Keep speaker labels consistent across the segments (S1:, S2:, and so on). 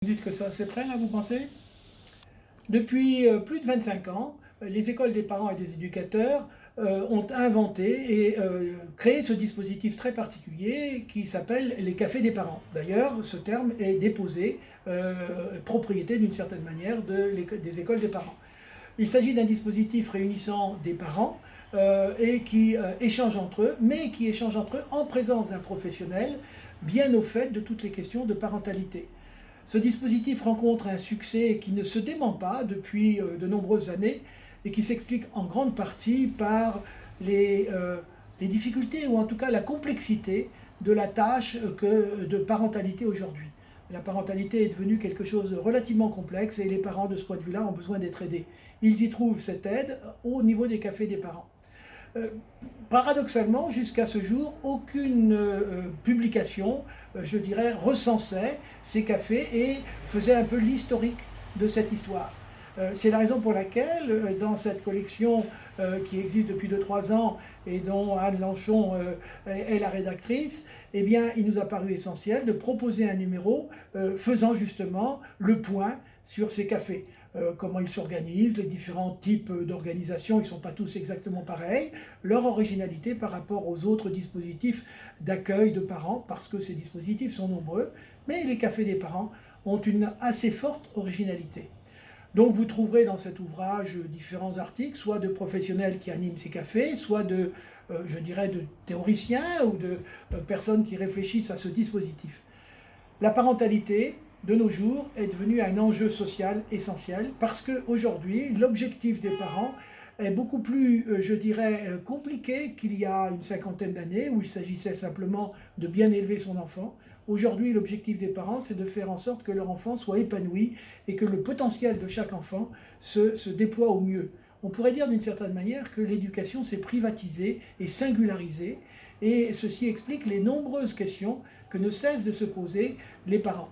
S1: Vous dites que c'est prêt là, vous pensez? Depuis plus de 25 ans, les écoles des parents et des éducateurs ont inventé et créé ce dispositif très particulier qui s'appelle les cafés des parents. D'ailleurs, ce terme est déposé, propriété d'une certaine manière des écoles des parents. Il s'agit d'un dispositif réunissant des parents et qui échangent entre eux, mais qui échangent entre eux en présence d'un professionnel bien au fait de toutes les questions de parentalité. Ce dispositif rencontre un succès qui ne se dément pas depuis de nombreuses années et qui s'explique en grande partie par les difficultés ou en tout cas la complexité de la tâche de parentalité aujourd'hui. La parentalité est devenue quelque chose de relativement complexe et les parents de ce point de vue-là ont besoin d'être aidés. Ils y trouvent cette aide au niveau des cafés des parents. Euh, Paradoxalement, jusqu'à ce jour, aucune publication, je dirais, recensait ces cafés et faisait un peu l'historique de cette histoire. C'est la raison pour laquelle, dans cette collection qui existe depuis 2-3 ans et dont Anne Lanchon est la rédactrice, eh bien, il nous a paru essentiel de proposer un numéro faisant justement le point sur ces cafés. Comment ils s'organisent, les différents types d'organisations, ils ne sont pas tous exactement pareils, leur originalité par rapport aux autres dispositifs d'accueil de parents, parce que ces dispositifs sont nombreux, mais les cafés des parents ont une assez forte originalité. Donc vous trouverez dans cet ouvrage différents articles, soit de professionnels qui animent ces cafés, soit je dirais, de théoriciens ou de personnes qui réfléchissent à ce dispositif. La parentalité, de nos jours, est devenue un enjeu social essentiel parce qu'aujourd'hui, l'objectif des parents est beaucoup plus, je dirais, compliqué qu'il y a une cinquantaine d'années où il s'agissait simplement de bien élever son enfant. Aujourd'hui, l'objectif des parents, c'est de faire en sorte que leur enfant soit épanoui et que le potentiel de chaque enfant se déploie au mieux. On pourrait dire d'une certaine manière que l'éducation s'est privatisée et singularisée, et ceci explique les nombreuses questions que ne cessent de se poser les parents.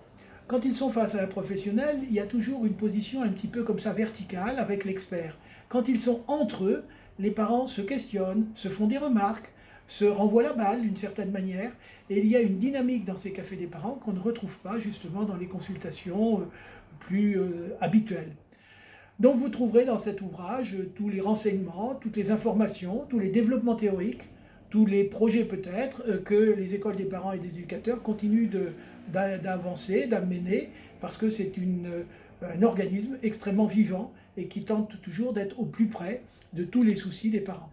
S1: Quand ils sont face à un professionnel, il y a toujours une position un petit peu comme ça verticale avec l'expert. Quand ils sont entre eux, les parents se questionnent, se font des remarques, se renvoient la balle d'une certaine manière, et il y a une dynamique dans ces cafés des parents qu'on ne retrouve pas justement dans les consultations plus habituelles. Donc vous trouverez dans cet ouvrage tous les renseignements, toutes les informations, tous les développements théoriques, tous les projets peut-être que les écoles des parents et des éducateurs continuent d'avancer, d'amener, parce que c'est un organisme extrêmement vivant et qui tente toujours d'être au plus près de tous les soucis des parents.